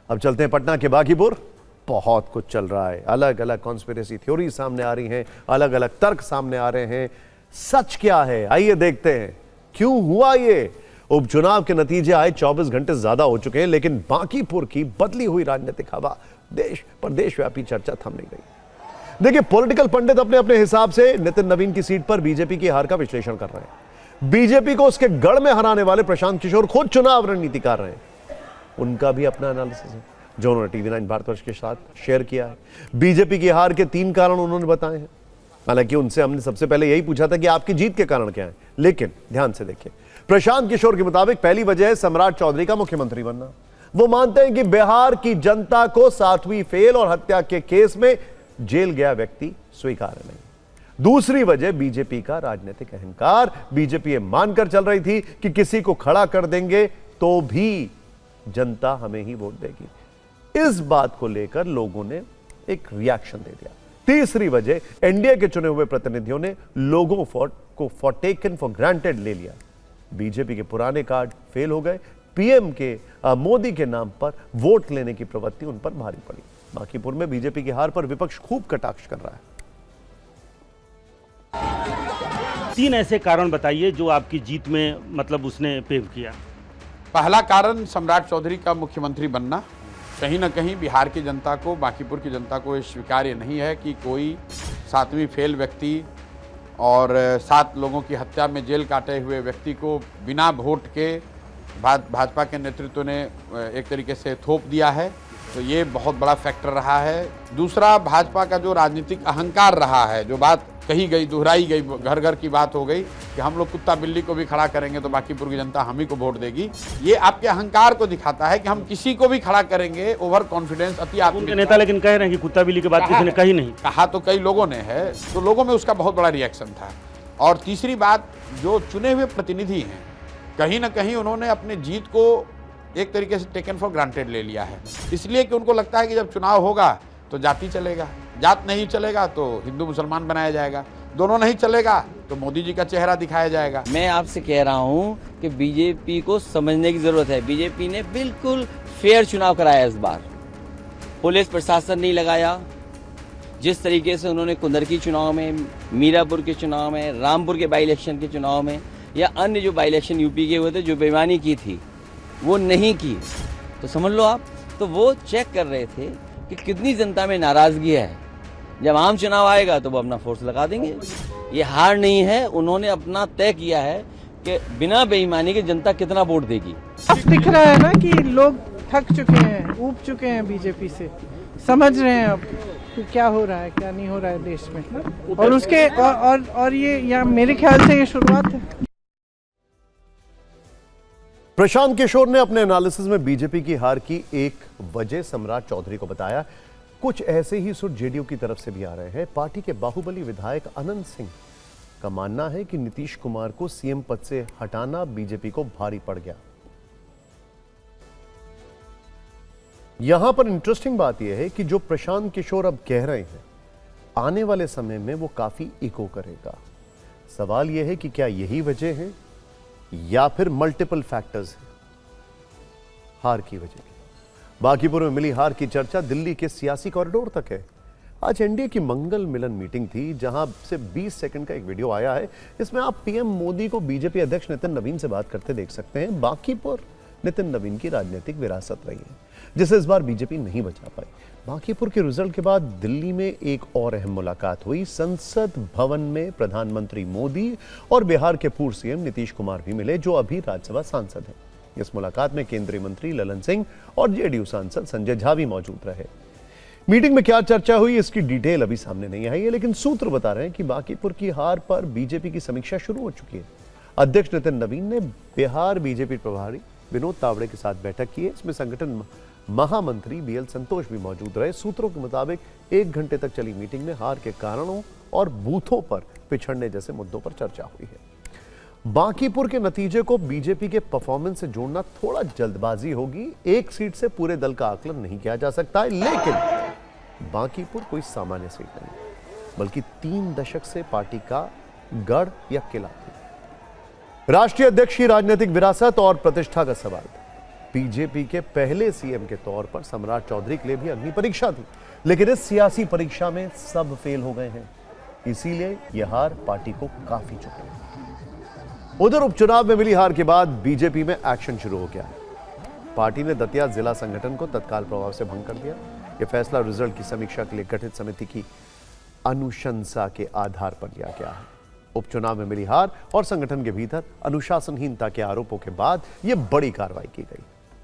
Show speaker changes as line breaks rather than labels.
अब चलते हैं पटना के बागीपुर। बहुत कुछ चल रहा है, अलग अलग कॉन्स्पिरेसी थ्योरी सामने आ रही हैं, अलग अलग तर्क सामने आ रहे हैं। सच क्या है, आइए देखते हैं क्यों हुआ ये। उपचुनाव के नतीजे आए 24 घंटे ज्यादा हो चुके हैं, लेकिन बांकीपुर की बदली हुई राजनीतिक हवा देश प्रदेश व्यापी चर्चा थम नहीं गई। देखिए, पॉलिटिकल पंडित अपने अपने हिसाब से नितिन नवीन की सीट पर बीजेपी की हार का विश्लेषण कर रहे हैं। बीजेपी को उसके गढ़ में हराने वाले प्रशांत किशोर खुद चुनाव रणनीतिकार रहे हैं, उनका भी अपना एनालिसिस है जो उन्होंने टीवी9 भारतवर्ष के साथ शेयर किया है। बीजेपी की हार के 3 कारण उन्होंने बताए हैं। हालांकि उनसे हमने सबसे पहले यही पूछा था कि आपकी जीत के कारण क्या है, लेकिन ध्यान से देखिए, प्रशांत किशोर के मुताबिक पहली वजह है सम्राट चौधरी का मुख्यमंत्री बनना। वो मानते हैं कि बिहार की जनता को 7वीं फेल और हत्या के केस में जेल गया व्यक्ति स्वीकार्य नहीं। दूसरी वजह बीजेपी का राजनीतिक अहंकार। बीजेपी ये मानकर चल रही थी कि किसी को खड़ा कर देंगे तो भी जनता हमें ही वोट देगी। इस बात को लेकर लोगों ने एक रिएक्शन दे दिया। तीसरी वजह, एनडीए के चुने हुए प्रतिनिधियों ने लोगों को फॉर टेकन फॉर ग्रांटेड ले लिया। बीजेपी के पुराने कार्ड फेल हो गए। पीएम के मोदी के नाम पर वोट लेने की प्रवृत्ति उन पर भारी पड़ी। बांकीपुर में बीजेपी की हार पर विपक्ष खूब कटाक्ष कर रहा है।
3 ऐसे कारण बताइए जो आपकी जीत में मतलब उसने पेव किया।
पहला कारण सम्राट चौधरी का मुख्यमंत्री बनना। कहीं ना कहीं बिहार की जनता को, बांकीपुर की जनता को ये स्वीकार्य नहीं है कि कोई 7वीं फेल व्यक्ति और 7 लोगों की हत्या में जेल काटे हुए व्यक्ति को बिना वोट के भाजपा के नेतृत्व ने एक तरीके से थोप दिया है। तो ये बहुत बड़ा फैक्टर रहा है। दूसरा, भाजपा का जो राजनीतिक अहंकार रहा है, जो बात कही गई, दोहराई गई, घर घर की बात हो गई कि हम लोग कुत्ता बिल्ली को भी खड़ा करेंगे तो बांकीपुर की जनता हम ही को वोट देगी। ये आपके अहंकार को दिखाता है कि हम किसी को भी खड़ा करेंगे। ओवर कॉन्फिडेंस, अति आत्मविश्वास।
नेता लेकिन कह रहे हैं कि कुत्ता बिल्ली की बात किसी ने कही नहीं।
कहा तो कई लोगों ने है, तो लोगों में उसका बहुत बड़ा रिएक्शन था। और तीसरी बात, जो चुने हुए प्रतिनिधि हैं, कहीं ना कहीं उन्होंने अपने जीत को एक तरीके से टेकन फॉर ग्रांटेड ले लिया है। इसलिए कि उनको लगता है कि जब चुनाव होगा तो जाति चलेगा, जात नहीं चलेगा तो हिंदू मुसलमान बनाया जाएगा, दोनों नहीं चलेगा तो मोदी जी का चेहरा दिखाया जाएगा।
मैं आपसे कह रहा हूं कि बीजेपी को समझने की जरूरत है। बीजेपी ने बिल्कुल फेयर चुनाव कराया इस बार। पुलिस प्रशासन नहीं लगाया। जिस तरीके से उन्होंने कुंदरकी चुनाव में, मीरापुर के चुनाव में, रामपुर के बाई इलेक्शन के चुनाव में या अन्य जो बाई इलेक्शन यूपी के हुए थे, जो बेईमानी की थी वो नहीं की, तो समझ लो आप। तो वो चेक कर रहे थे कि कितनी जनता में नाराजगी है। जब आम चुनाव आएगा तो वो अपना फोर्स लगा देंगे। ये हार नहीं है, उन्होंने अपना तय किया है कि बिना बेईमानी के जनता कितना वोट देगी।
अब दिख रहा है ना कि लोग थक चुके हैं, ऊब चुके हैं बीजेपी से। समझ रहे हैं अब कि क्या हो रहा है, क्या नहीं हो रहा है देश में। और उसके और ये या मेरे ख्याल से ये शुरुआत है।
प्रशांत किशोर ने अपने एनालिसिस में बीजेपी की हार की एक वजह सम्राट चौधरी को बताया। कुछ ऐसे ही सुर जेडीयू की तरफ से भी आ रहे हैं। पार्टी के बाहुबली विधायक अनंत सिंह का मानना है कि नीतीश कुमार को सीएम पद से हटाना बीजेपी को भारी पड़ गया। यहां पर इंटरेस्टिंग बात यह है कि जो प्रशांत किशोर अब कह रहे हैं, आने वाले समय में वो काफी इको करेगा। सवाल यह है कि क्या यही वजह है या फिर मल्टीपल फैक्टर्स हैं हार की वजह की। बांकीपुर में मिली हार की चर्चा दिल्ली के सियासी कॉरिडोर तक है। आज एनडीए की मंगल मिलन मीटिंग थी, जहां से 20 सेकंड का एक वीडियो आया है। इसमें आप पीएम मोदी को बीजेपी अध्यक्ष नितिन नवीन से बात करते देख सकते हैं। बांकीपुर नितिन नवीन की राजनीतिक विरासत रही है, जिसे इस बार बीजेपी नहीं बचा पाई। बांकीपुर के रिजल्ट के बाद दिल्ली में एक और अहम मुलाकात हुई। संसद भवन में प्रधानमंत्री मोदी और बिहार के पूर्व सीएम नीतीश कुमार भी मिले, जो अभी राज्यसभा सांसद हैं। इस मुलाकात में केंद्रीय मंत्री ललन सिंह और जेडीयू सांसद संजय झा भी मौजूद रहे। मीटिंग में क्या चर्चा हुई इसकी डिटेल अभी सामने नहीं आई है, लेकिन सूत्र बता रहे हैं कि बांकीपुर की हार पर बीजेपी की समीक्षा शुरू हो चुकी है। अध्यक्ष नितिन नवीन ने बिहार बीजेपी प्रभारी विनोद तावड़े के साथ बैठक की है। इसमें संगठन महामंत्री बीएल संतोष भी मौजूद रहे। सूत्रों के मुताबिक 1 घंटे तक चली मीटिंग में हार के कारणों और बूथों पर पिछड़ने जैसे मुद्दों पर चर्चा हुई है। बांकीपुर के नतीजे को बीजेपी के परफॉर्मेंस से जोड़ना थोड़ा जल्दबाजी होगी। एक सीट से पूरे दल का आकलन नहीं किया जा सकता है, लेकिन बांकीपुर कोई सामान्य सीट नहीं, बल्कि 3 दशक से पार्टी का गढ़ या किला थी। राष्ट्रीय अध्यक्ष की राजनीतिक विरासत और प्रतिष्ठा का सवाल। बीजेपी के पहले सीएम के तौर पर सम्राट चौधरी के लिए भी अग्नि परीक्षा थी, लेकिन इस सियासी परीक्षा में सब फेल हो गए हैं। इसीलिए यह हार पार्टी को काफी चुकी है। उधर उपचुनाव में मिली हार के बाद बीजेपी में एक्शन शुरू हो गया है। पार्टी ने दतिया जिला संगठन को तत्काल प्रभाव से भंग कर दिया। यह फैसला रिजल्ट की समीक्षा के लिए गठित समिति की अनुशंसा के आधार पर लिया गया है। उपचुनाव में मिली हार और संगठन के भीतर अनुशासनहीनता के आरोपों के बाद यह बड़ी कार्रवाई की गई।